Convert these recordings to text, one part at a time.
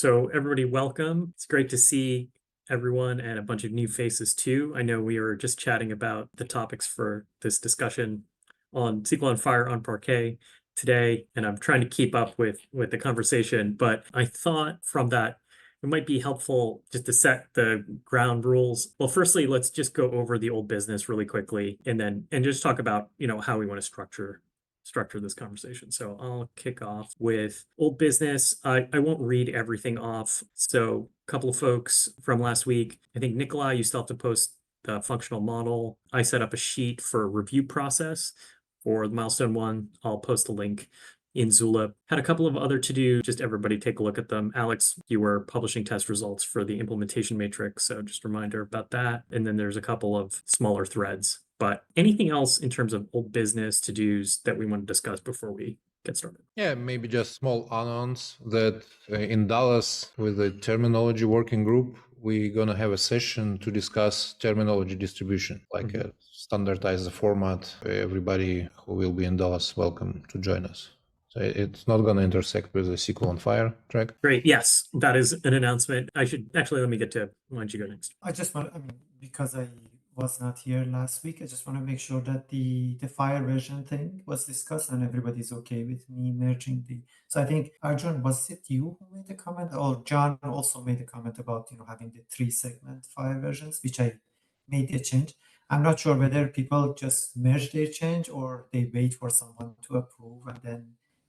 So everybody, welcome. It's great to see everyone and a bunch of new faces too. I know we were just chatting about the topics for this discussion on SQL on Fire on Parquet today, and I'm trying to keep up with the conversation. But I thought from that it might be helpful just to set the ground rules. Well, firstly, let's just go over the old business really quickly, and just talk about how we want to structure this conversation. So I'll kick off with old business. I won't read everything off. So a couple of folks from last week, I think Nikolai, you still have to post the functional model. I set up a sheet for review process for the milestone one. I'll post a link in Zulip. Had a couple of other to do, just everybody take a look at them. Alex, you were publishing test results for the implementation matrix. So just a reminder about that. And then there's a couple of smaller threads. But anything else in terms of old business to-dos that we want to discuss before we get started? Yeah, maybe just small add-ons that in Dallas with the terminology working group, we're going to have a session to discuss terminology distribution, like standardize the format. Everybody who will be in Dallas, welcome to join us. So it's not going to intersect with the SQL on Fire track. Great. Yes, that is an announcement. I should actually let me get to, why don't you go next? I just want, because I was not here last week, I just want to make sure that the FHIR version thing was discussed and everybody's okay with me merging the. So I think Arjun, was it you who made the comment, or John also made a comment about having the 3-segment FHIR versions, which I made the change. I'm not sure whether people just merge their change or they wait for someone to approve and then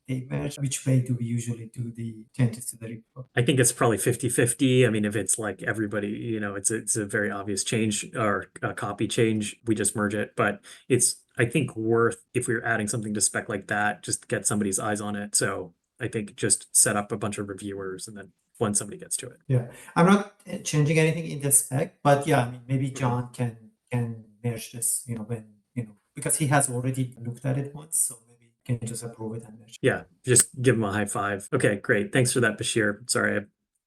they merge. Which way do we usually do the changes to the report? I think it's probably 50-50. I mean, if it's like everybody, it's a very obvious change or a copy change, we just merge it. But it's, I think, worth, if we're adding something to spec like that, just get somebody's eyes on it. So I think just set up a bunch of reviewers and then when somebody gets to it. Yeah, I'm not changing anything in the spec, but yeah, I mean, maybe John can merge this, when, because he has already looked at it once, so maybe he can just approve it and merge. Yeah, just give him a high five. Okay, great. Thanks for that, Bashir. Sorry, I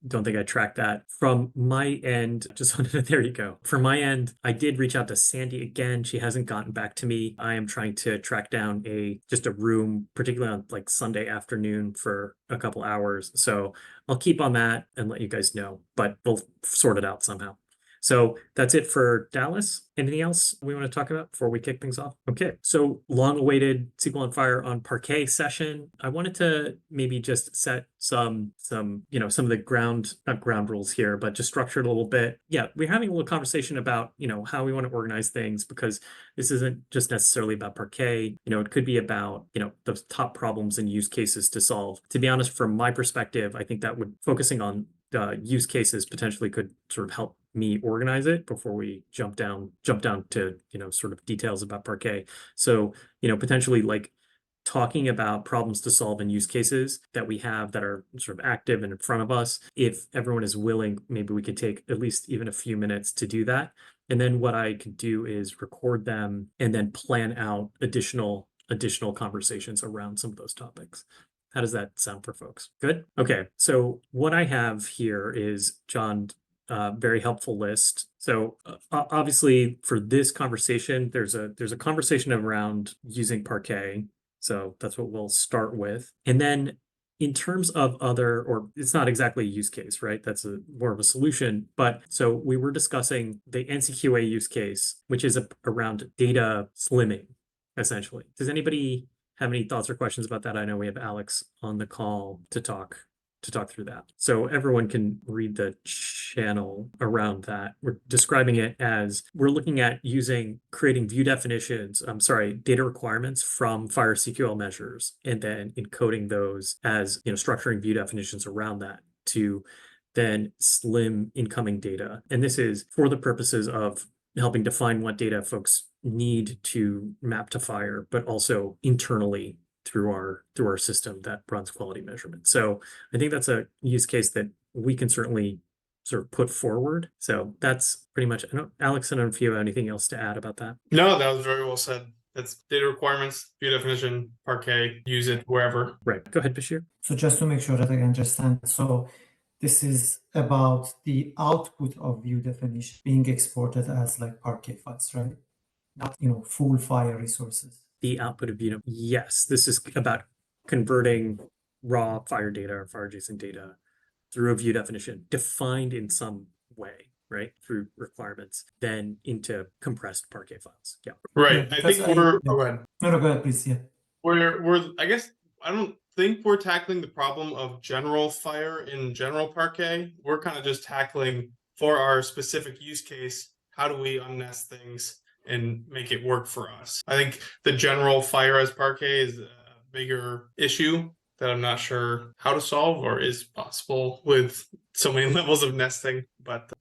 don't think I tracked that. From my end, just wanted to, there you go. From my end, I did reach out to Sandy again. She hasn't gotten back to me. I am trying to track down just a room, particularly on like Sunday afternoon for a couple hours. So I'll keep on that and let you guys know, but we'll sort it out somehow. So that's it for Dallas. Anything else we want to talk about before we kick things off? Okay, so long-awaited SQL on Fire on Parquet session. I wanted to maybe just set some of the not ground rules here, but just structure it a little bit. Yeah, we're having a little conversation about, how we want to organize things, because this isn't just necessarily about Parquet. It could be about, the top problems and use cases to solve. To be honest, from my perspective, I think that focusing on use cases potentially could sort of help me organize it before we jump down to sort of details about Parquet. So potentially like talking about problems to solve and use cases that we have that are sort of active and in front of us. If everyone is willing, maybe we could take at least even a few minutes to do that. And then what I could do is record them and then plan out additional conversations around some of those topics. How does that sound for folks? Good? Okay, so what I have here is John, very helpful list. So obviously for this conversation, there's a conversation around using Parquet. So that's what we'll start with. And then in terms of or it's not exactly a use case, right? That's more of a solution. But so we were discussing the NCQA use case, which is around data slimming, essentially. Does anybody have any thoughts or questions about that? I know we have Alex on the call to talk through that. So everyone can read the channel around that. We're describing it as we're looking at creating view definitions, data requirements from FHIR SQL measures, and then encoding those as, structuring view definitions around that to then slim incoming data. And this is for the purposes of helping define what data folks need to map to FHIR, but also internally through our system that runs quality measurement. So I think that's a use case that we can certainly sort of put forward. So that's pretty much, Alex, I don't know if you have anything else to add about that. No, that was very well said. That's data requirements, view definition, Parquet, use it wherever. Right. Go ahead, Bashir. So just to make sure that I understand, so this is about the output of view definition being exported as like Parquet files, right? Not, full FHIR resources. The output of yes, this is about converting raw FHIR data or FHIR JSON data through a view definition, defined in some way, right, through requirements, then into compressed Parquet files. Yeah. Right. Yeah, I think because we're yeah. go ahead. No, go ahead, please. Yeah. We're I guess I don't think we're tackling the problem of general FHIR in general Parquet. We're kind of just tackling for our specific use case, how do we unnest things and make it work for us? I think the general FHIR as Parquet is a bigger issue that I'm not sure how to solve or is possible with so many levels of nesting. But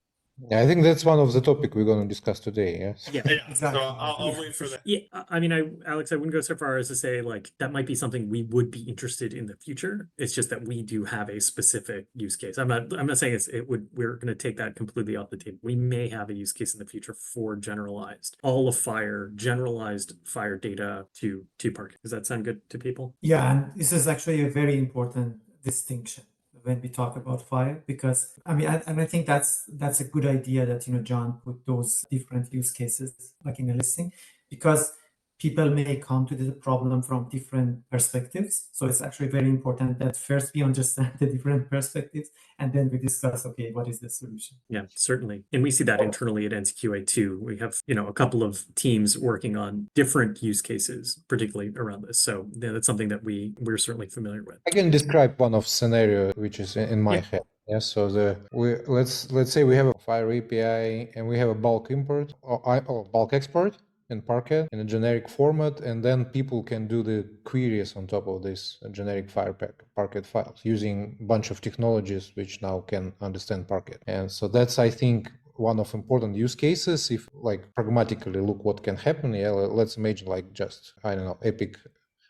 Yeah, I think that's one of the topic we're going to discuss today. Yes. Yeah. yeah, Exactly. so I'll Yeah, wait for that. Yeah, I mean, Alex, I wouldn't go so far as to say like that might be something we would be interested in the future. It's just that we do have a specific use case. I'm not saying we're going to take that completely off the table. We may have a use case in the future for generalized all of FHIR, generalized FHIR data to Parquet. Does that sound good to people? Yeah, and this is actually a very important distinction when we talk about FHIR, because I mean, and I think that's a good idea that John put those different use cases like in a listing, because people may come to the problem from different perspectives. So it's actually very important that first we understand the different perspectives and then we discuss, okay, what is the solution? Yeah, certainly. And we see that internally at NCQA too. We have, a couple of teams working on different use cases, particularly around this. So that's something that we're certainly familiar with. I can describe one of scenario which is in my head. Yeah, so let's say we have a FHIR API and we have a bulk import or bulk export in Parquet in a generic format, and then people can do the queries on top of this generic Parquet files using a bunch of technologies which now can understand Parquet. And so that's, I think, one of important use cases. If like pragmatically look what can happen, yeah, let's imagine like just, I don't know, Epic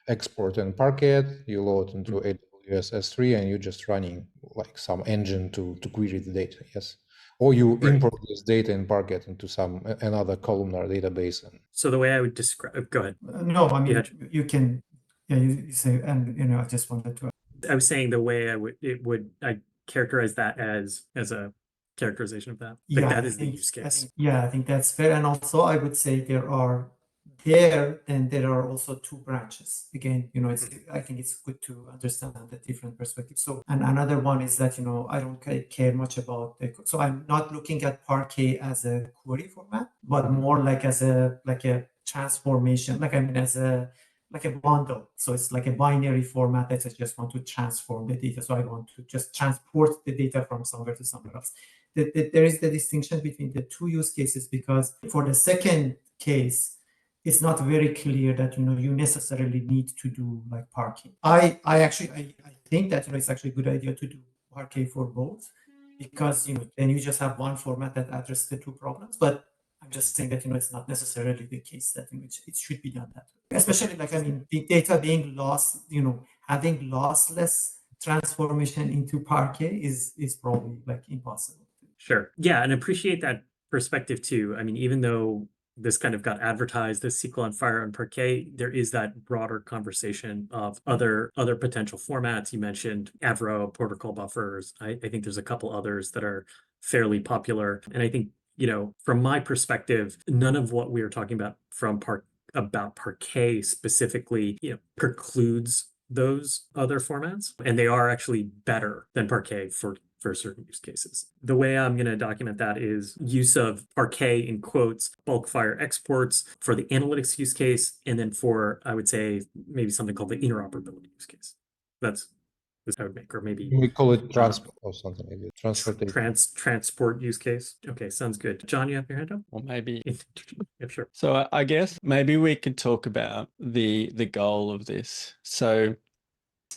export in Parquet, you load into AWS S3 and you're just running like some engine to query the data, yes? Or you import this data in Parquet into another columnar database. So the way I would describe, go ahead. No, I mean, you can, yeah, you say, and I just wanted to. I was saying the way I characterize that as a characterization of that. Like that is the use case. I think that's fair. And also I would say there are also two branches. Again, I think it's good to understand the different perspectives. So, and another one is that, I don't care much about so I'm not looking at Parquet as a query format, but more like as a transformation, like a bundle. So it's like a binary format that I just want to transform the data. So I want to just transport the data from somewhere to somewhere else. There is the distinction between the two use cases, because for the second case, it's not very clear that you necessarily need to do like Parquet. I think that it's actually a good idea to do Parquet for both, because then you just have one format that addresses the two problems. But I'm just saying that it's not necessarily the case that it should be done that way. Especially the data being lost, having lossless transformation into Parquet is probably like impossible. Sure. Yeah, and appreciate that perspective too. I mean, even though this kind of got advertised as SQL on FHIR and Parquet, there is that broader conversation of other potential formats. You mentioned Avro, protocol buffers. I think there's a couple others that are fairly popular. And I think, from my perspective, none of what we are talking about about Parquet specifically, precludes those other formats. And they are actually better than Parquet for certain use cases. The way I'm going to document that is use of Parquet in quotes, bulk FHIR exports for the analytics use case, and then for, I would say, maybe something called the interoperability use case. That's I would make, or maybe we call it transport or something like that. Transport use case. Okay, sounds good. John, you have your hand up? Or maybe yeah, sure. So I guess maybe we could talk about the goal of this. So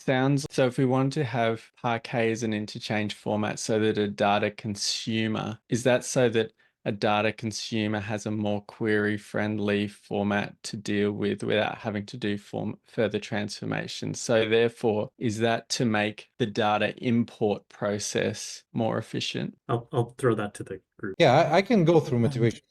if we wanted to have Parquet as an interchange format so that a data consumer, is that so that a data consumer has a more query-friendly format to deal with without having to do further transformation? So therefore, is that to make the data import process more efficient? I'll throw that to the group. Yeah, I can go through motivation.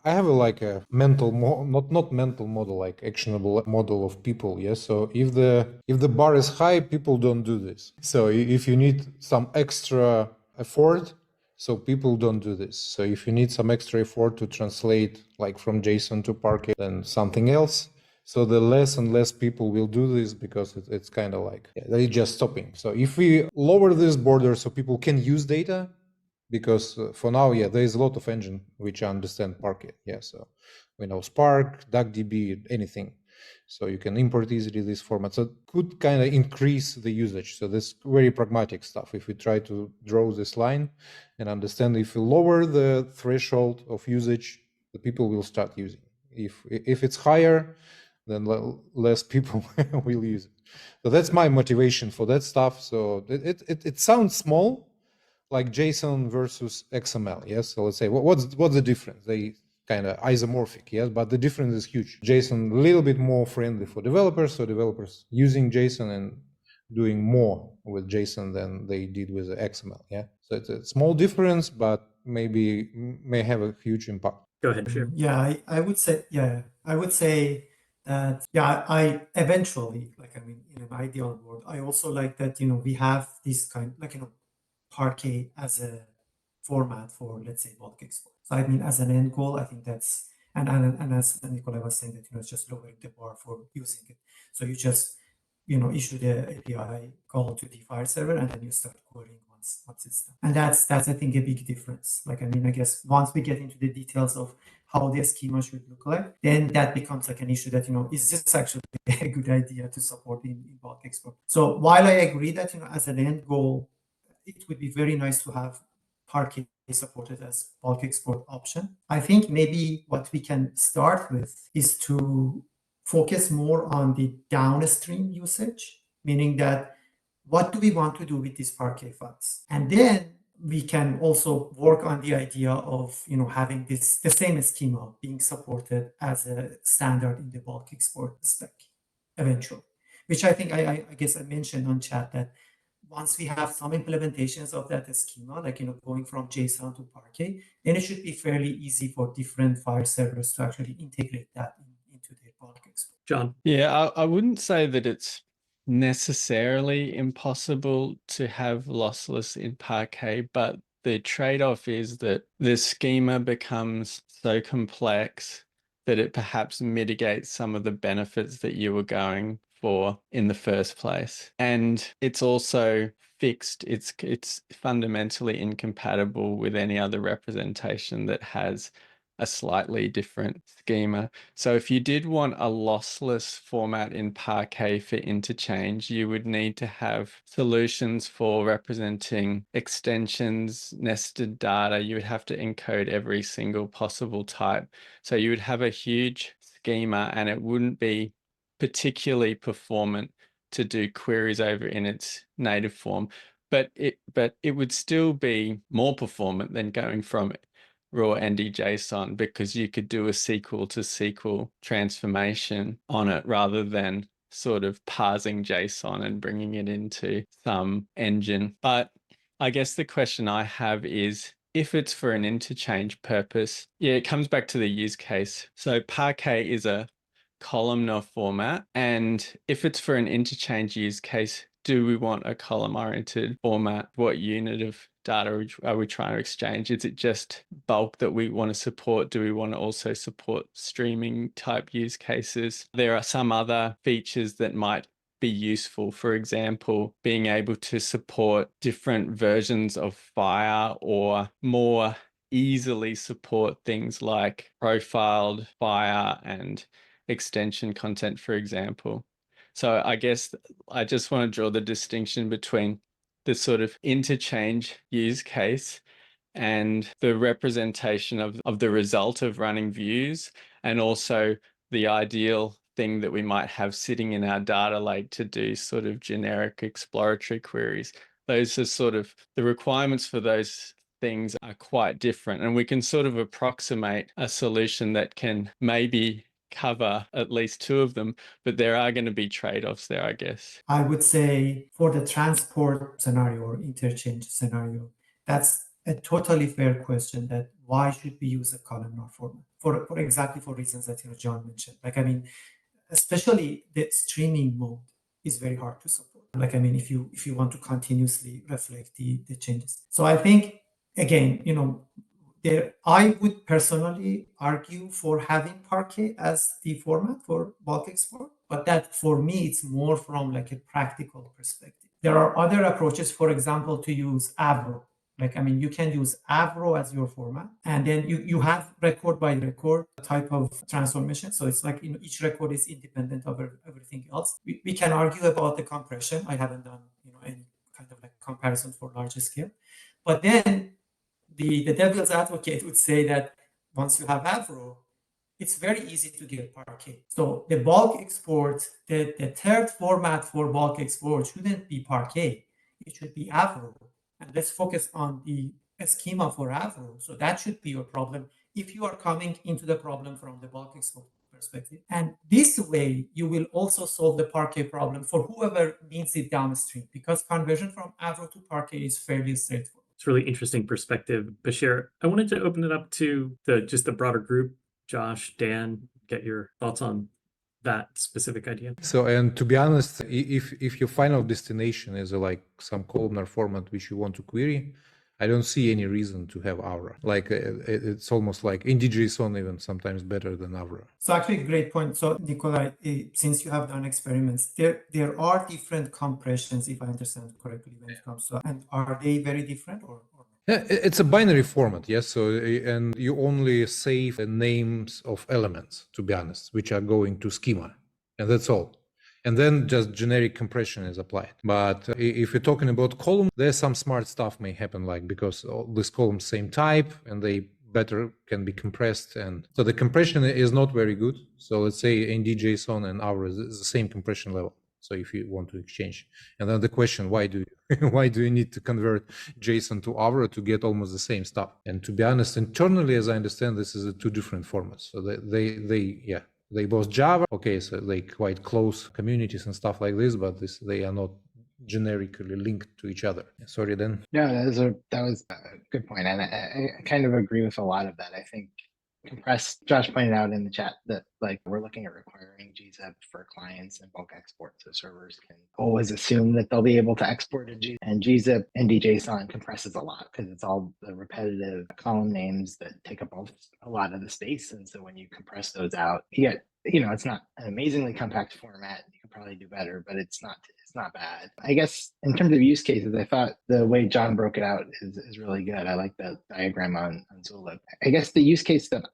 I have a mental not mental model, like actionable model of people. Yes. So if the bar is high, people don't do this. So if you need some extra effort, so people don't do this. So if you need some extra effort to translate like from JSON to Parquet, then something else. So the less and less people will do this because it's kind of like they're just stopping. So if we lower this border so people can use data, because for now, there is a lot of engine which understand Parquet. So we know Spark, DuckDB, anything. So you can import easily this format. So it could kind of increase the usage. So this very pragmatic stuff. If we try to draw this line and understand, if we lower the threshold of usage, the people will start using. If it's higher, then less people will use it. So that's my motivation for that stuff. So it sounds small, like JSON versus XML. Yes. So let's say what's the difference? They kind of isomorphic. Yes, but the difference is huge. JSON a little bit more friendly for developers. So developers using JSON and doing more with JSON than they did with the XML. Yeah. So it's a small difference, but maybe may have a huge impact. Go ahead, Bashir. Yeah, I would say, that, I eventually, like, I mean, in an ideal world, I also like that, we have this kind, like, Parquet as a format for, let's say, bulk export. So I mean, as an end goal, I think that's, and as Nikolai was saying, that, it's just lowering the bar for using it. So you just, issue the API call to the FHIR server, and then you start querying once it's done. And that's I think a big difference. Like, I mean, I guess once we get into the details of how the schema should look like, then that becomes like an issue that, is this actually a good idea to support in bulk export? So while I agree that, as an end goal, it would be very nice to have Parquet supported as bulk export option, I think maybe what we can start with is to focus more on the downstream usage, meaning that what do we want to do with these Parquet files? And then we can also work on the idea of, having the same schema being supported as a standard in the bulk export spec eventually, which I think I guess I mentioned on chat that once we have some implementations of that schema, like, going from JSON to Parquet, then it should be fairly easy for different FHIR servers to actually integrate that into their bulk export. John. Yeah, I wouldn't say that it's necessarily impossible to have lossless in Parquet, but the trade-off is that the schema becomes so complex that it perhaps mitigates some of the benefits that you were going for in the first place. And it's also fixed. It's fundamentally incompatible with any other representation that has a slightly different schema. So if you did want a lossless format in Parquet for interchange, you would need to have solutions for representing extensions, nested data. You would have to encode every single possible type. So you would have a huge schema, and it wouldn't be particularly performant to do queries over in its native form. But it would still be more performant than going from raw ND-JSON, because you could do a SQL to SQL transformation on it rather than sort of parsing JSON and bringing it into some engine. But I guess the question I have is, if it's for an interchange purpose, it comes back to the use case. So Parquet is a columnar format, and if it's for an interchange use case, do we want a column-oriented format? What unit of data are we trying to exchange? Is it just bulk that we want to support? Do we want to also support streaming type use cases? There are some other features that might be useful. For example, being able to support different versions of FHIR, or more easily support things like profiled FHIR and extension content, for example. So I guess I just want to draw the distinction between the sort of interchange use case and the representation of the result of running views, and also the ideal thing that we might have sitting in our data lake to do sort of generic exploratory queries. Those are sort of the requirements for those things are quite different, and we can sort of approximate a solution that can maybe cover at least two of them, but there are going to be trade-offs there, I guess. I would say for the transport scenario or interchange scenario, that's a totally fair question, that why should we use a columnar format for exactly for reasons that John mentioned. Like, I mean, especially the streaming mode is very hard to support. Like, I mean, if you want to continuously reflect the changes. So I think, again, I would personally argue for having Parquet as the format for bulk export, but that for me, it's more from like a practical perspective. There are other approaches, for example, to use Avro. Like, I mean, you can use Avro as your format, and then you have record by record type of transformation. So it's like, each record is independent of everything else. We can argue about the compression. I haven't done, any kind of like comparison for larger scale. But then the devil's advocate would say that once you have Avro, it's very easy to get Parquet. So the bulk export, the third format for bulk export shouldn't be Parquet. It should be Avro. And let's focus on the schema for Avro. So that should be your problem if you are coming into the problem from the bulk export perspective. And this way, you will also solve the Parquet problem for whoever needs it downstream, because conversion from Avro to Parquet is fairly straightforward. It's a really interesting perspective, Bashir. I wanted to open it up to the broader group. Josh, Dan, get your thoughts on that specific idea. So, and to be honest, if your final destination is like some columnar format which you want to query, I don't see any reason to have Aura. Like it's almost like IndyJSON even sometimes better than Aura. So actually, great point. So Nikolai, since you have done experiments, there are different compressions, if I understand correctly, when it comes to, and are they very different or not? Yeah, it's a binary format, yes. So, and you only save the names of elements, to be honest, which are going to schema, and that's all. And then just generic compression is applied. But if you're talking about column, there's some smart stuff may happen, like because all these columns same type and they better can be compressed. And so the compression is not very good. So let's say IndyJSON and Aura is the same compression level. So if you want to exchange, and then the question, why do you need to convert JSON to Aura to get almost the same stuff? And to be honest, internally, as I understand, this is two different formats. So they both Java. Okay, so they quite close communities and stuff like this, but they are not generically linked to each other. Sorry, Dan. No, that was a good point, and I kind of agree with a lot of that. I think compressed. Josh pointed out in the chat that like we're looking at requiring gzip for clients and bulk export, so servers can always assume that they'll be able to export a gzip. And gzip and DJSON compresses a lot because it's all the repetitive column names that take up a lot of the space. And so when you compress those out, you get, it's not an amazingly compact format. You could probably do better, but it's not bad. I guess in terms of use cases, I thought the way John broke it out is really good. I like the diagram on Zulip. I guess the use case that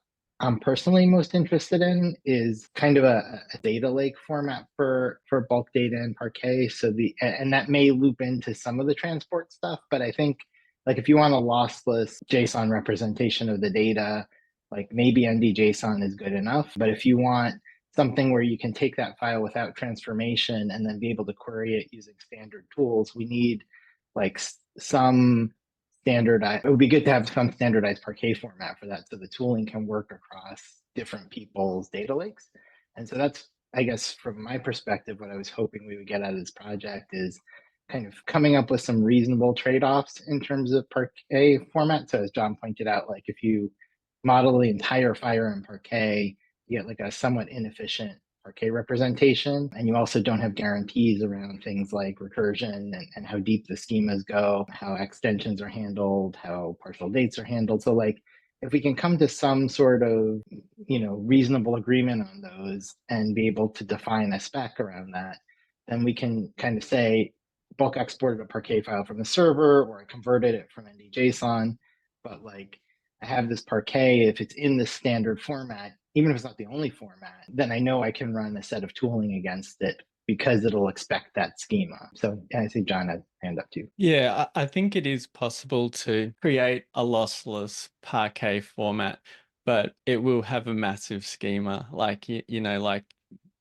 I'm personally most interested in is kind of a data lake format for bulk data and Parquet. So and that may loop into some of the transport stuff, but I think like if you want a lossless JSON representation of the data, like maybe NDJSON is good enough. But if you want something where you can take that file without transformation and then be able to query it using standard tools, we need like some standardized, it would be good to have some standardized Parquet format for that so the tooling can work across different people's data lakes. And so that's, I guess, from my perspective, what I was hoping we would get out of this project is kind of coming up with some reasonable trade-offs in terms of Parquet format. So as John pointed out, like if you model the entire FHIR in Parquet, you get like a somewhat inefficient Parquet representation. And you also don't have guarantees around things like recursion and how deep the schemas go, how extensions are handled, how partial dates are handled. So like if we can come to some sort of, reasonable agreement on those and be able to define a spec around that, then we can kind of say bulk exported a Parquet file from the server, or I converted it from NDJSON, but like I have this Parquet, if it's in the standard format, even if it's not the only format, then I know I can run a set of tooling against it because it'll expect that schema. So I see John has hand up too. Yeah, I think it is possible to create a lossless Parquet format, but it will have a massive schema, like, like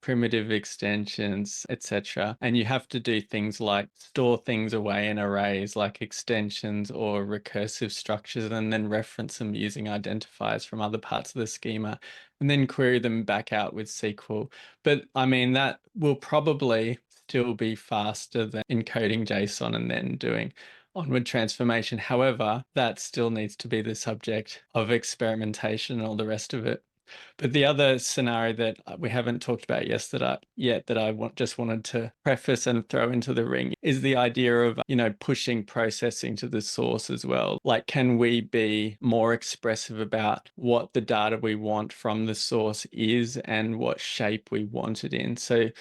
primitive extensions, etc. And you have to do things like store things away in arrays like extensions or recursive structures, and then reference them using identifiers from other parts of the schema, and then query them back out with SQL. But I mean, that will probably still be faster than encoding JSON and then doing onward transformation. However, that still needs to be the subject of experimentation and all the rest of it. But the other scenario that we haven't talked about yet that I just wanted to preface and throw into the ring is the idea of, pushing processing to the source as well. Like, can we be more expressive about what the data we want from the source is and what shape we want it in? So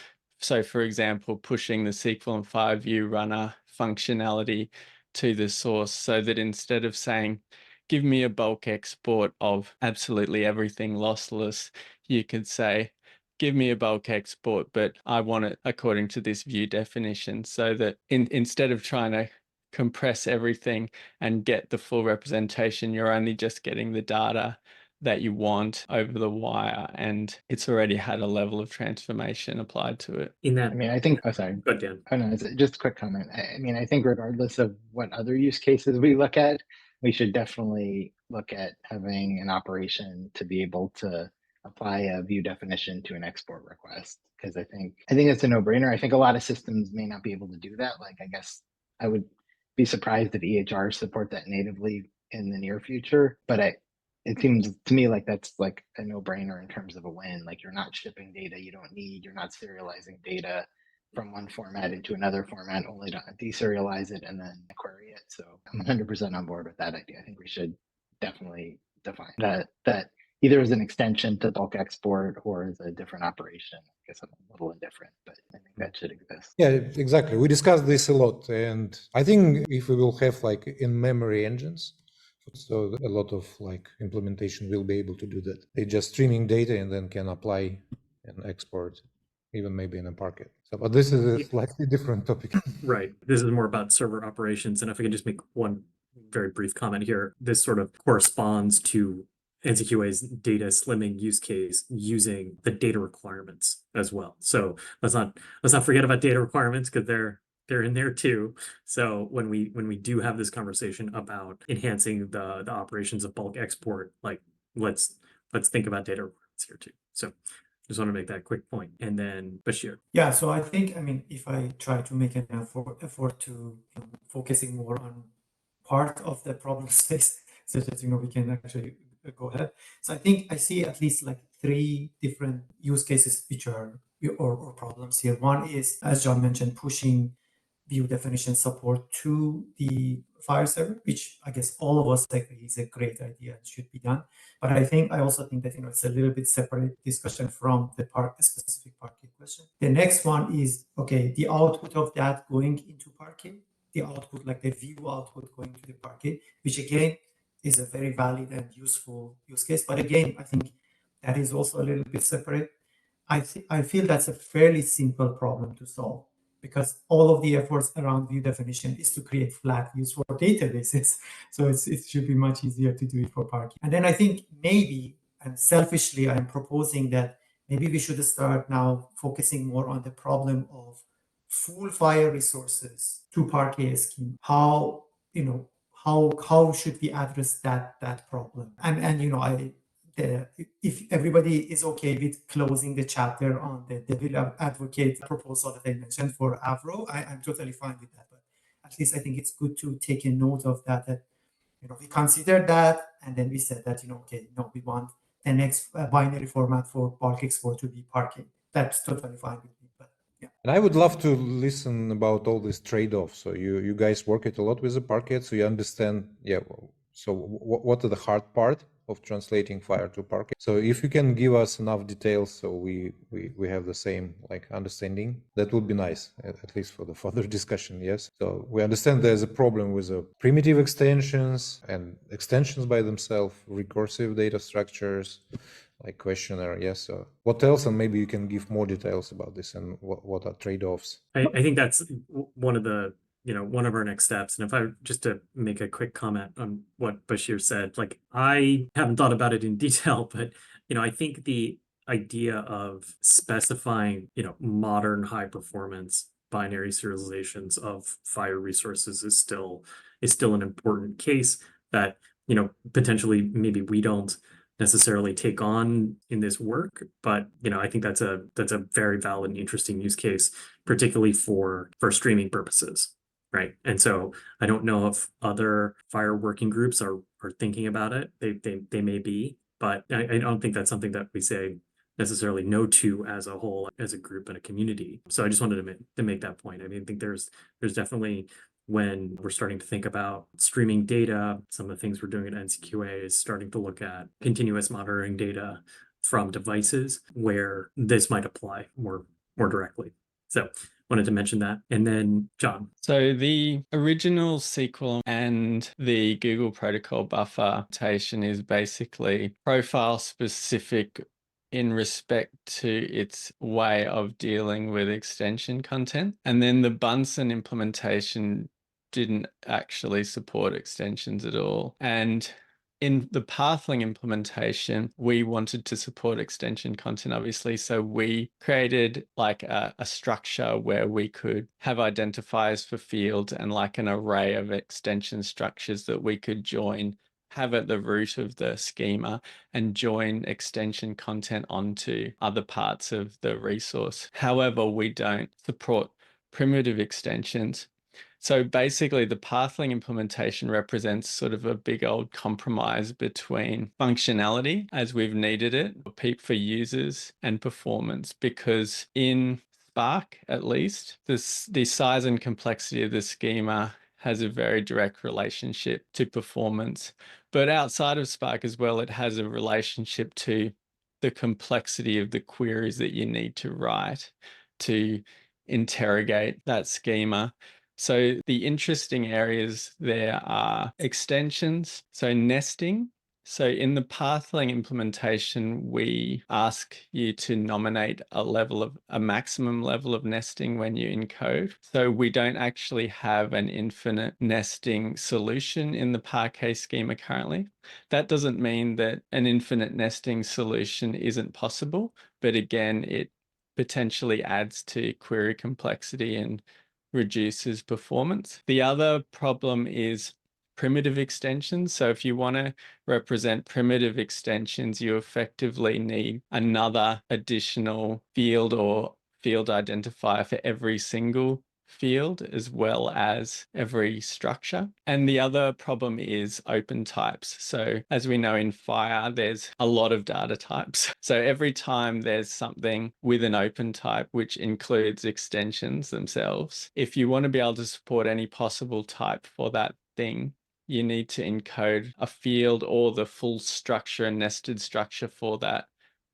for example, pushing the SQL and FHIR View runner functionality to the source so that instead of saying, give me a bulk export of absolutely everything lossless, you could say, give me a bulk export, but I want it according to this view definition, so that instead of trying to compress everything and get the full representation, you're only just getting the data that you want over the wire, and it's already had a level of transformation applied to it. In that, I mean, I think, oh, sorry. Go, Dan. Oh, no, just a quick comment. I mean, I think regardless of what other use cases we look at, we should definitely look at having an operation to be able to apply a view definition to an export request. Because I think it's a no-brainer. I think a lot of systems may not be able to do that. Like, I guess I would be surprised if EHR support that natively in the near future. But it seems to me like that's like a no-brainer in terms of a win. Like, you're not shipping data you don't need. You're not serializing data from one format into another format, only to deserialize it and then query it. So I'm 100% on board with that idea. I think we should definitely define that either as an extension to bulk export or as a different operation. I guess I'm a little indifferent, but I think that should exist. Yeah, exactly. We discussed this a lot, and I think if we will have like in-memory engines, so a lot of like implementation will be able to do that. They just streaming data and then can apply and export, even maybe in a Parquet. So, but this is a slightly different topic. Right. This is more about server operations. And if I can just make one very brief comment here, this sort of corresponds to NCQA's data slimming use case using the data requirements as well. So let's not forget about data requirements, because they're in there too. So when we do have this conversation about enhancing the operations of bulk export, like let's think about data requirements here too. So just want to make that quick point. And then Bashir. Yeah, so I think, I mean, if I try to make an effort to focusing more on part of the problem space, so that we can actually go ahead. So I think I see at least like 3 different use cases which are or problems here. One is, as John mentioned, pushing view definition support to the FHIR server, which I guess all of us agree is a great idea and should be done. But I also think that it's a little bit separate discussion from the specific Parquet question. The next one is, okay, the output of that going into Parquet, the output, like the view output going to the Parquet, which again is a very valid and useful use case. But again, I think that is also a little bit separate. I feel that's a fairly simple problem to solve, because all of the efforts around view definition is to create flat views for databases. So it should be much easier to do it for Parquet. And then I think maybe, and selfishly, I'm proposing that maybe we should start now focusing more on the problem of full FHIR resources to Parquet scheme. How should we address that problem? And if everybody is okay with closing the chapter on the devil advocate proposal that I mentioned for Avro, I'm totally fine with that. But at least I think it's good to take a note of that we considered that, and then we said that, we want the next binary format for bulk export to be Parquet. That's totally fine with me. But yeah. And I would love to listen about all these trade-offs. So you guys work it a lot with the Parquet, so you understand, so what are the hard part of translating FHIR to Parquet? So if you can give us enough details so we have the same like understanding, that would be nice, at least for the further discussion. Yes. So we understand there's a problem with the primitive extensions and extensions by themselves, recursive data structures, like questionnaire. Yes. So what else? And maybe you can give more details about this and what are trade-offs. I think that's one of the one of our next steps. And if I just to make a quick comment on what Bashir said, like I haven't thought about it in detail, but I think the idea of specifying modern high performance binary serializations of FHIR resources is still an important case that potentially maybe we don't necessarily take on in this work, but I think that's a very valid and interesting use case, particularly for streaming purposes. Right. And so I don't know if other FHIR working groups are thinking about it. They may be, but I don't think that's something that we say necessarily no to as a whole, as a group and a community. So I just wanted to make that point. I mean, I think there's definitely, when we're starting to think about streaming data, some of the things we're doing at NCQA is starting to look at continuous monitoring data from devices where this might apply more directly. So wanted to mention that. And then John. So the original SQL and the Google Protocol buffer notation is basically profile specific in respect to its way of dealing with extension content. And then the Bunsen implementation didn't actually support extensions at all. And in the Pathling implementation, we wanted to support extension content, obviously. So we created like a structure where we could have identifiers for fields and like an array of extension structures that we could join, have at the root of the schema, and join extension content onto other parts of the resource. However, we don't support primitive extensions. So basically, the Pathling implementation represents sort of a big old compromise between functionality as we've needed it for users and performance, because in Spark, at least, the size and complexity of the schema has a very direct relationship to performance. But outside of Spark as well, it has a relationship to the complexity of the queries that you need to write to interrogate that schema. So the interesting areas there are extensions, so nesting. So in the Pathling implementation, we ask you to nominate a maximum level of nesting when you encode. So we don't actually have an infinite nesting solution in the Parquet schema currently. That doesn't mean that an infinite nesting solution isn't possible, but again, it potentially adds to query complexity and reduces performance. The other problem is primitive extensions. So if you want to represent primitive extensions, you effectively need another additional field or field identifier for every single field as well as every structure. And the other problem is open types. So as we know in FHIR, there's a lot of data types. So every time there's something with an open type, which includes extensions themselves, if you want to be able to support any possible type for that thing, you need to encode a field or the full structure and nested structure for that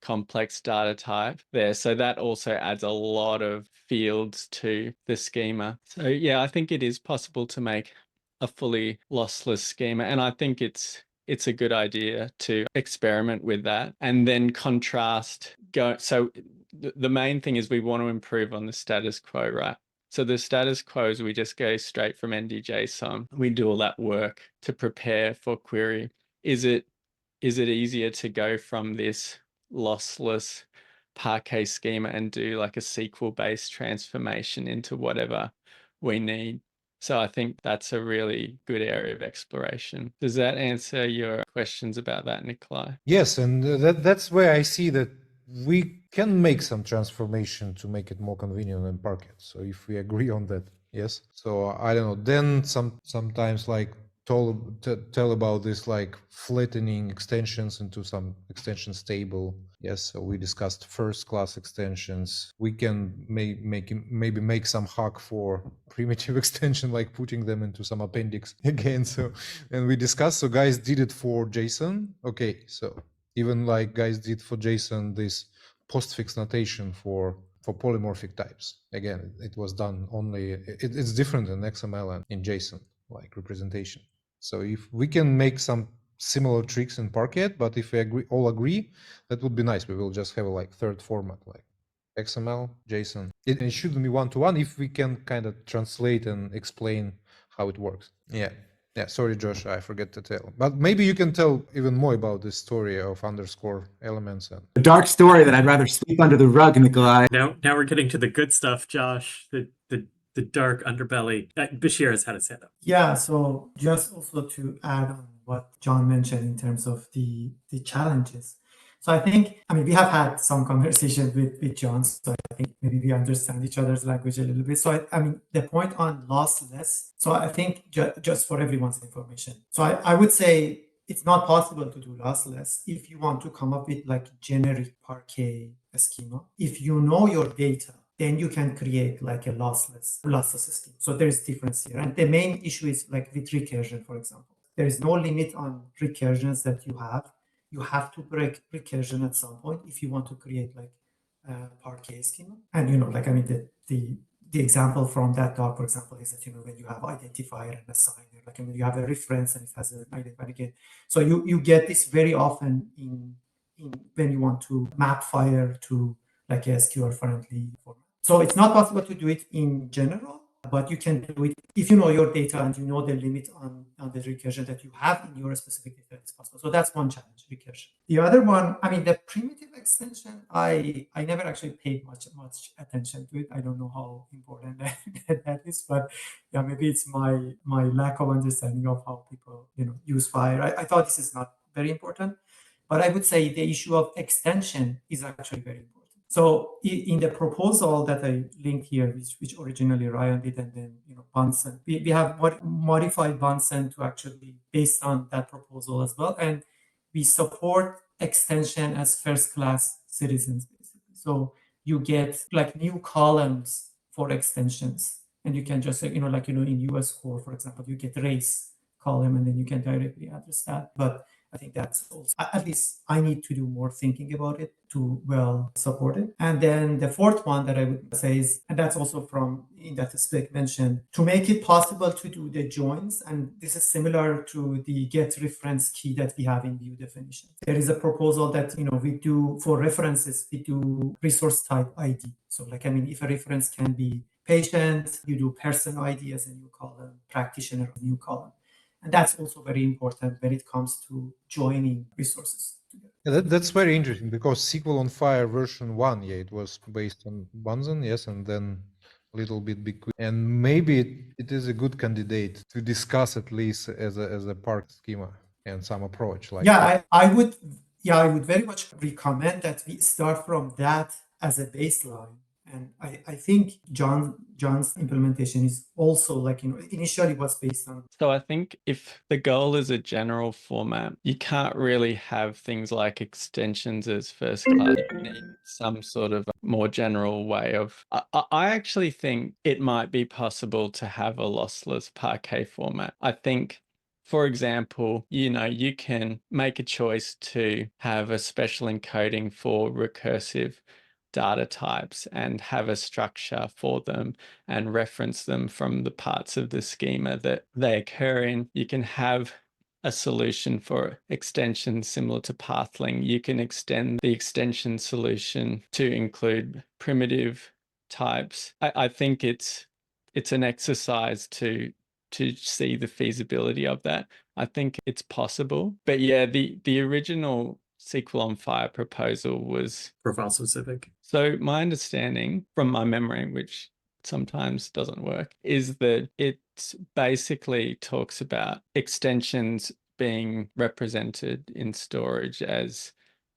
complex data type there. So that also adds a lot of fields to the schema. So yeah, I think it is possible to make a fully lossless schema. And I think it's a good idea to experiment with that and then contrast. So the main thing is we want to improve on the status quo, right? So the status quo is we just go straight from NDJSON. We do all that work to prepare for query. Is it easier to go from this lossless Parquet schema and do like a SQL-based transformation into whatever we need? So I think that's a really good area of exploration. Does that answer your questions about that, Nikolai? Yes, and that's where I see that we can make some transformation to make it more convenient in Parquet. So if we agree on that, yes. So I don't know. Then sometimes like tell about this like flattening extensions into some extensions table. Yes, so we discussed first class extensions. We can maybe make some hack for primitive extension, like putting them into some appendix again. So, and we discussed, so guys did it for JSON. Okay, so even like guys did for JSON this postfix notation for polymorphic types. Again, it was done only, it's different in XML and in JSON, like representation. So if we can make some similar tricks in Parquet, but if we all agree, that would be nice. We will just have a like third format, like XML, JSON. It shouldn't be one-to-one if we can kind of translate and explain how it works. Yeah. Sorry, Josh, I forget to tell. But maybe you can tell even more about this story of underscore elements. And a dark story that I'd rather sweep under the rug, Nikolai. Now we're getting to the good stuff, Josh. The dark underbelly. Bashir has had his hand up. Yeah, so just also to add on what John mentioned in terms of the challenges. So I mean, we have had some conversation with John, so I think maybe we understand each other's language a little bit. So I mean, the point on lossless, so I think just for everyone's information. So I would say it's not possible to do lossless if you want to come up with like generic Parquet schema. If you know your data, then you can create like a lossless scheme. So there's difference here. And the main issue is like with recursion, for example. There is no limit on recursions that you have. You have to break recursion at some point if you want to create like a Parquet schema. And like I mean the example from that talk, for example, is that when you have identifier and assigner, like I mean you have a reference and it has an identifier again. So you get this very often in when you want to map FHIR to like a SQL friendly format. So it's not possible to do it in general, but you can do it if you know your data and you know the limit on the recursion that you have in your specific data. It's possible. So that's one challenge, recursion. The other one, I mean, the primitive extension, I never actually paid much attention to it. I don't know how important that is, but yeah, maybe it's my lack of understanding of how people use FHIR. I thought this is not very important, but I would say the issue of extension is actually very important. So in the proposal that I linked here, which originally Ryan did, and then Bunsen, we have modified Bunsen to actually be based on that proposal as well, and we support extension as first-class citizens, basically. So you get like new columns for extensions, and you can just in US core, for example, you get race column, and then you can directly address that. But I think that's also, at least I need to do more thinking about it to well support it. And then the fourth one that I would say is, and that's also from in that spec mentioned, to make it possible to do the joins. And this is similar to the get reference key that we have in view definition. There is a proposal that, we do for references, we do resource type ID. So like, I mean, if a reference can be patient, you do person ID as a new column, practitioner a new column. And that's also very important when it comes to joining resources together. Yeah, that's very interesting because SQL on FHIR version 1, it was based on Bunsen, yes, and then a little bit BigQuery. And maybe it is a good candidate to discuss at least as a part schema and some approach. Like I would very much recommend that we start from that as a baseline. And I think John's implementation is also like, initially was based on. So I think if the goal is a general format, you can't really have things like extensions as first class. You need some sort of more general way of, I actually think it might be possible to have a lossless Parquet format. I think, for example, you can make a choice to have a special encoding for recursive data types and have a structure for them and reference them from the parts of the schema that they occur in. You can have a solution for extensions similar to pathling. You can extend the extension solution to include primitive types. I think it's an exercise to see the feasibility of that. I think it's possible. But yeah, the original SQL on FHIR proposal was profile specific. So my understanding from my memory, which sometimes doesn't work, is that it basically talks about extensions being represented in storage as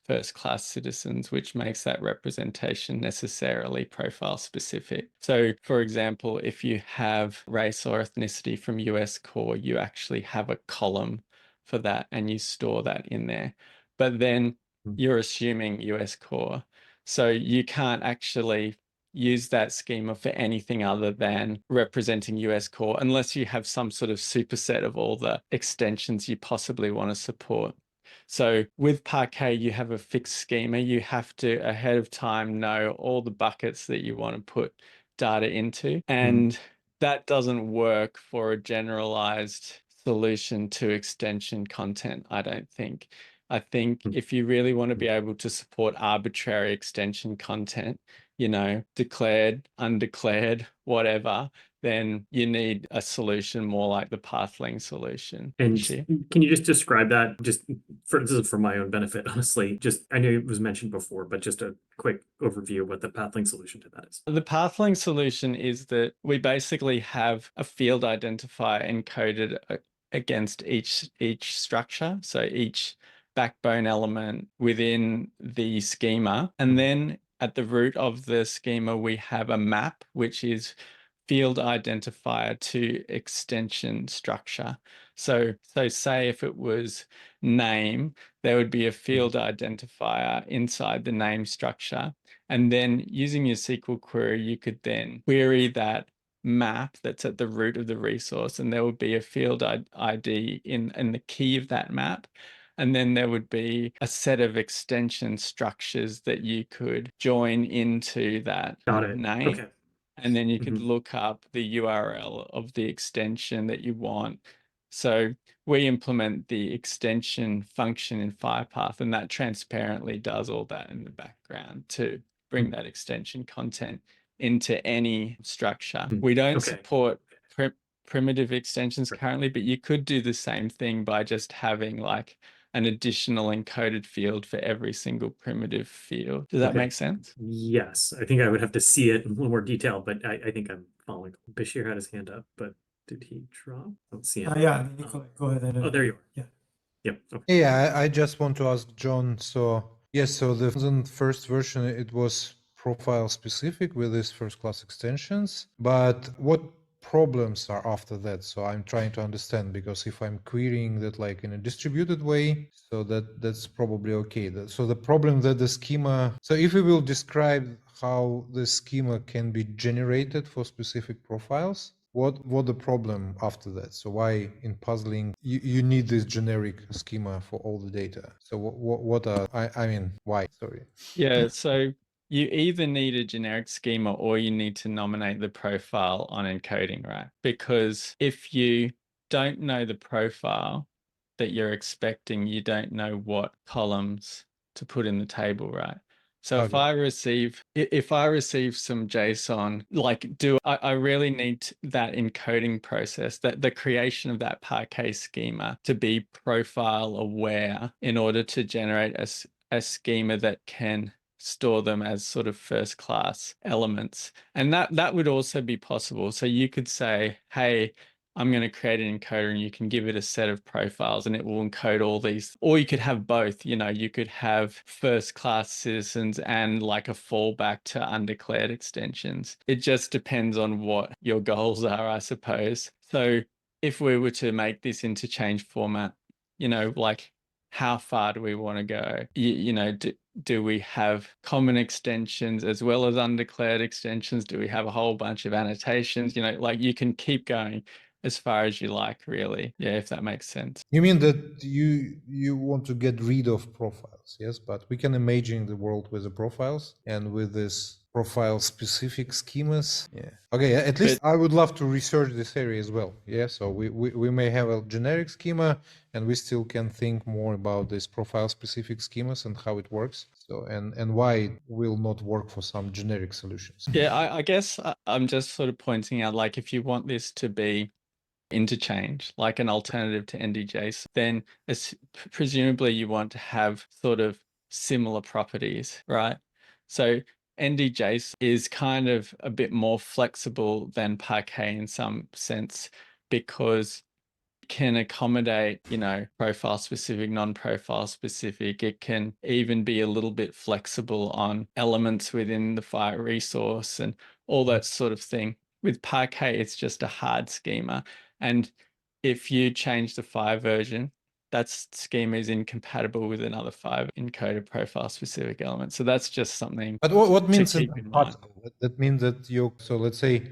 first-class citizens, which makes that representation necessarily profile specific. So, for example, if you have race or ethnicity from US core, you actually have a column for that and you store that in there. But then you're assuming US core. So you can't actually use that schema for anything other than representing US core unless you have some sort of superset of all the extensions you possibly want to support. So with Parquet, you have a fixed schema. You have to ahead of time know all the buckets that you want to put data into. And that doesn't work for a generalized solution to extension content, I don't think. I think if you really want to be able to support arbitrary extension content, declared, undeclared, whatever, then you need a solution more like the pathling solution. And can you just describe that this is for my own benefit, honestly, I know it was mentioned before, but just a quick overview of what the pathling solution to that is. The pathling solution is that we basically have a field identifier encoded against each structure. So each backbone element within the schema. And then at the root of the schema, we have a map, which is field identifier to extension structure. So say if it was name, there would be a field identifier inside the name structure. And then using your SQL query, you could then query that map that's at the root of the resource, and there would be a field ID in the key of that map. And then there would be a set of extension structures that you could join into that Got it. name. Okay. And then you could look up the URL of the extension that you want. So we implement the extension function in FHIR, and that transparently does all that in the background to bring that extension content into any structure. We don't support primitive extensions currently, but you could do the same thing by just having like an additional encoded field for every single primitive field. Does that make sense? Yes, I think I would have to see it in a little more detail, but I think I'm following. Bashir had his hand up, but did he drop? I don't see him. Yeah, Nicola, go ahead. Oh, there you are. Yeah. Yep. Okay. Yeah, I just want to ask John. So yes, so the first version, it was profile specific with these first class extensions, but what problems are after that? So I'm trying to understand, because if I'm querying that like in a distributed way, so that's probably okay. So the problem that the schema, so if we will describe how the schema can be generated for specific profiles, what the problem after that? So why in puzzling you need this generic schema for all the data? So what are I mean why? Sorry. Yeah, so you either need a generic schema or you need to nominate the profile on encoding, right? Because if you don't know the profile that you're expecting, you don't know what columns to put in the table, right? So if I receive some JSON, like I really need that encoding process, that the creation of that Parquet schema to be profile aware in order to generate a schema that can store them as sort of first class elements. And that would also be possible. So you could say, hey, I'm going to create an encoder, and you can give it a set of profiles and it will encode all these. Or you could have both, you could have first class citizens and like a fallback to undeclared extensions. It just depends on what your goals are, I suppose. So if we were to make this interchange format, like how far do we want to go? Do we have common extensions as well as undeclared extensions? Do we have a whole bunch of annotations? Like you can keep going as far as you like, really. Yeah, if that makes sense. You mean that you want to get rid of profiles, yes? But we can imagine the world with the profiles and with this profile specific schemas. Yeah. Okay, at least I would love to research this area as well. Yeah, so we may have a generic schema and we still can think more about this profile specific schemas and how it works. So and why it will not work for some generic solutions. Yeah, I guess I'm just sort of pointing out, like, if you want this to be interchange, like an alternative to NDJs, then presumably you want to have sort of similar properties, right? So NDJs is kind of a bit more flexible than Parquet in some sense, because it can accommodate, profile specific, non-profile specific. It can even be a little bit flexible on elements within the FHIR resource and all that sort of thing. With Parquet, it's just a hard schema. And if you change the FHIR version, that schema is incompatible with another FHIR encoded profile specific element. So that's just something. But what means incompatible? That means that so let's say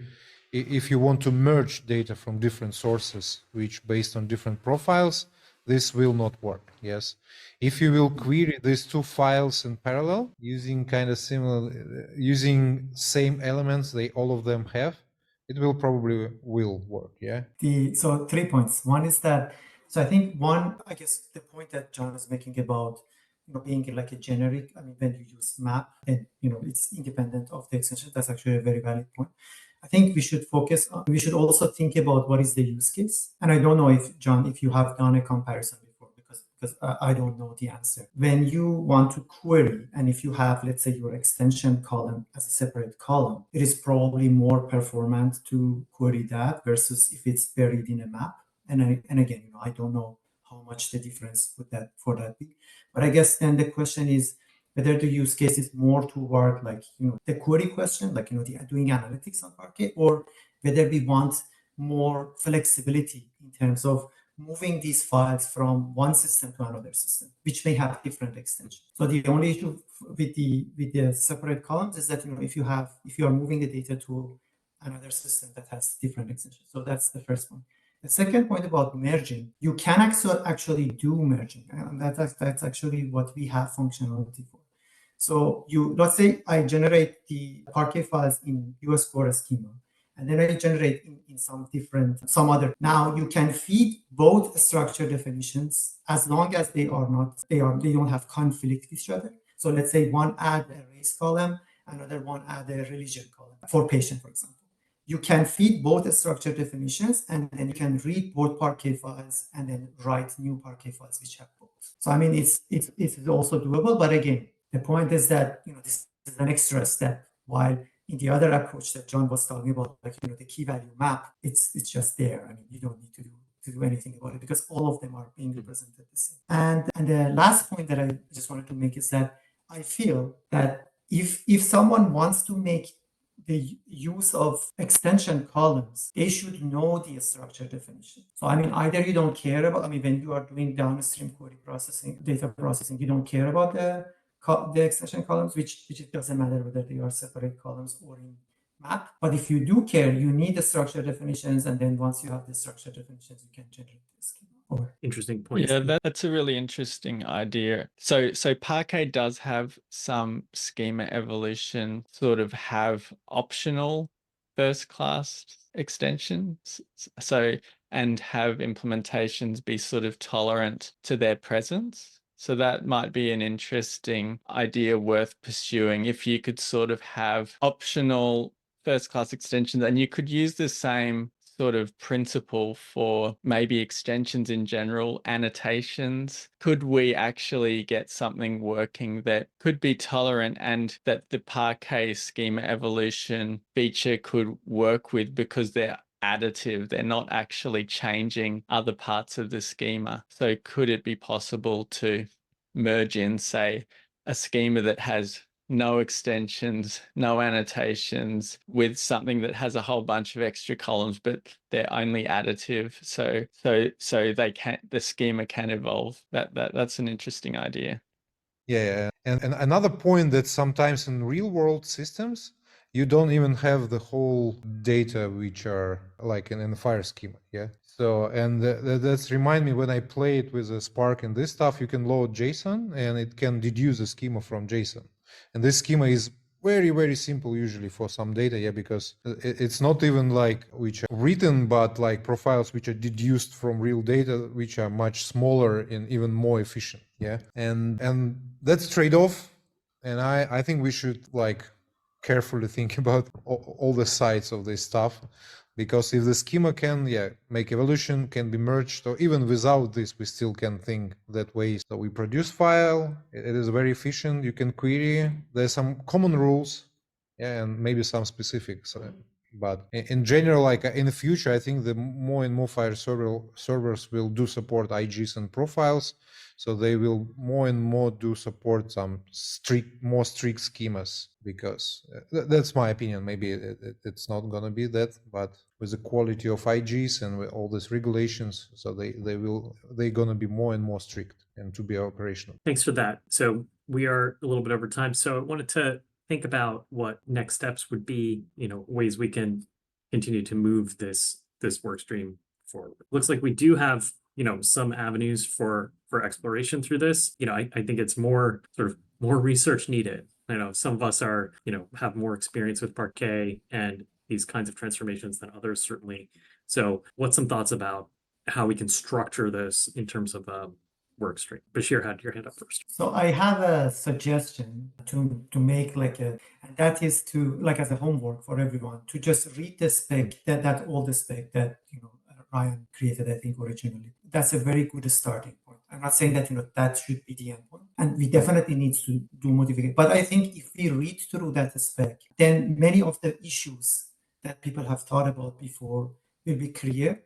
if you want to merge data from different sources, which based on different profiles, this will not work. Yes. If you will query these two files in parallel using kind of similar, using same elements all of them have, it will probably work. Yeah. So 3 points. One is that, so I think I guess the point that John was making about being like a generic, I mean, when you use map and it's independent of the extension, that's actually a very valid point. I think we should we should also think about what is the use case. And I don't know if, John, if you have done a comparison before, because I don't know the answer. When you want to query, and if you have, let's say, your extension column as a separate column, it is probably more performant to query that versus if it's buried in a map. And again, I don't know how much the difference would for that be. But I guess then the question is whether the use case is more toward like, the query question, like, doing analytics on Parquet, or whether we want more flexibility in terms of moving these files from one system to another system, which may have different extensions. So the only issue with the separate columns is that if you are moving the data to another system that has different extensions. So that's the first one. The second point about merging, you can actually do merging, and that's actually what we have functionality for. So let's say I generate the Parquet files in US core schema, and then I generate in some other. Now you can feed both structure definitions as long as they don't have conflict with each other. So let's say one add a race column, another one add a religion column for patient, for example. You can feed both structure definitions, and then you can read both Parquet files and then write new Parquet files which have both. So I mean, it's also doable, but again, the point is that this is an extra step. While in the other approach that John was talking about, like the key value map, it's just there. I mean, you don't need to do anything about it because all of them are being represented the same. And the last point that I just wanted to make is that I feel that if someone wants to make the use of extension columns, they should know the structure definition. So I mean, either you don't care about, when you are doing downstream query processing, data processing, you don't care about the extension columns, which it doesn't matter whether they are separate columns or in map. But if you do care, you need the structure definitions, and then once you have the structure definitions, you can generate the schema. Interesting point. Yeah, that's a really interesting idea. So Parquet does have some schema evolution sort of have optional first class extensions. So and have implementations be sort of tolerant to their presence. So that might be an interesting idea worth pursuing if you could sort of have optional first class extensions, and you could use the same sort of principle for maybe extensions in general, annotations. Could we actually get something working that could be tolerant and that the Parquet schema evolution feature could work with because they're additive, they're not actually changing other parts of the schema. So could it be possible to merge in, say, a schema that has no extensions, no annotations, with something that has a whole bunch of extra columns, but they're only additive. So the schema can evolve. That's an interesting idea. Yeah. And another point that sometimes in real world systems, you don't even have the whole data which are like in the FHIR schema. Yeah. So, and that's remind me when I play it with a Spark and this stuff, you can load JSON and it can deduce a schema from JSON. And this schema is very, very simple usually for some data, yeah, because it's not even like which are written, but like profiles which are deduced from real data, which are much smaller and even more efficient, yeah. And that's trade-off, and I think we should like carefully think about all the sides of this stuff, because if the schema can make evolution, can be merged, or even without this we still can think that way. So we produce file, it is very efficient, you can query, there's some common rules, and maybe some specifics, but in general, like in the future, I think the more and more FHIR servers will do support IGs and profiles, so they will more and more do support some more strict schemas, because that's my opinion. Maybe it's not going to be that, but with the quality of IGs and with all these regulations, so they're going to be more and more strict and to be operational. Thanks for that. So we are a little bit over time. So I wanted to think about what next steps would be, ways we can continue to move this work stream forward. Looks like we do have some avenues for exploration through this. I think it's more research needed. I know some of us are have more experience with Parquet and these kinds of transformations than others, certainly. So what's some thoughts about how we can structure this in terms of work stream? Bashir had your hand up first. So I have a suggestion to make and that is to as a homework for everyone to just read the spec, that old spec that Ryan created, I think, originally. That's a very good starting point. I'm not saying that that should be the end point, and we definitely need to do modification. But I think if we read through that spec, then many of the issues that people have thought about before will be clear.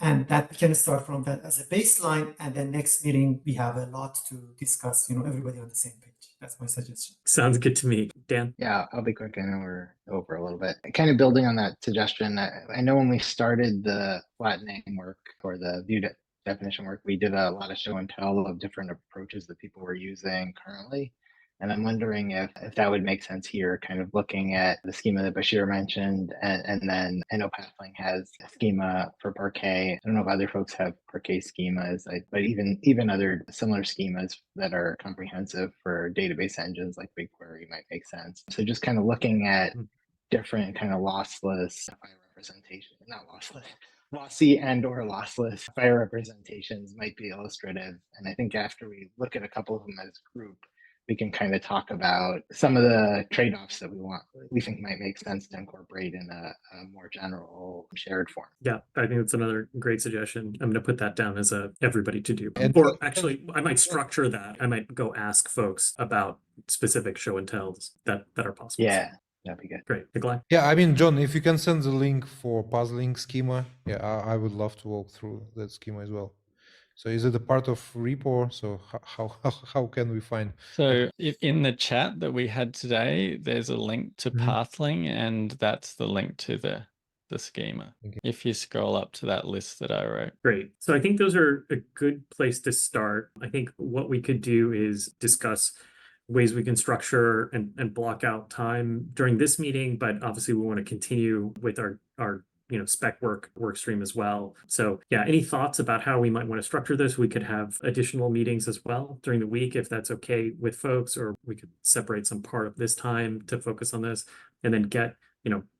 And that we can start from that as a baseline. And then next meeting, we have a lot to discuss, everybody on the same page. That's my suggestion. Sounds good to me. Dan? Yeah, I'll be quick. I know we're over a little bit. Kind of building on that suggestion, I know when we started the flattening work or the view definition work, we did a lot of show and tell of different approaches that people were using currently. And I'm wondering if that would make sense here, kind of looking at the schema that Bashir mentioned, and then I know Pathling has a schema for Parquet. I don't know if other folks have Parquet schemas, but even other similar schemas that are comprehensive for database engines like BigQuery might make sense. So just kind of looking at different kind of lossless file representation, not lossless, lossy and or lossless file representations might be illustrative. And I think after we look at a couple of them as a group, we can kind of talk about some of the trade-offs that we think might make sense to incorporate in a more general shared form. Yeah, I think that's another great suggestion. I'm going to put that down as a everybody to do. And- Or actually, I might structure that. I might go ask folks about specific show and tells that are possible. Yeah, that'd be good. Great. Nikolai? Yeah, I mean, John, if you can send the link for puzzling schema, yeah, I would love to walk through that schema as well. So is it a part of repo? So how can we find? So in the chat that we had today, there's a link to Pathling, and that's the link to the schema. Okay. If you scroll up to that list that I wrote. Great. So I think those are a good place to start. I think what we could do is discuss ways we can structure and block out time during this meeting, but obviously we want to continue with our spec work stream as well. So yeah, any thoughts about how we might want to structure this? We could have additional meetings as well during the week if that's okay with folks, or we could separate some part of this time to focus on this and then get,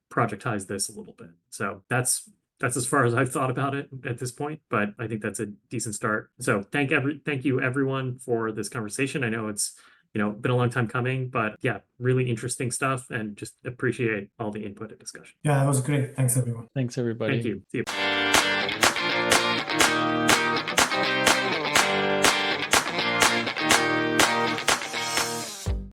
projectize this a little bit. So that's as far as I've thought about it at this point, but I think that's a decent start. So thank you everyone for this conversation. I know it's been a long time coming, but yeah, really interesting stuff, and just appreciate all the input and discussion. Yeah, that was great. Thanks, everyone. Thanks, everybody. Thank you. See you.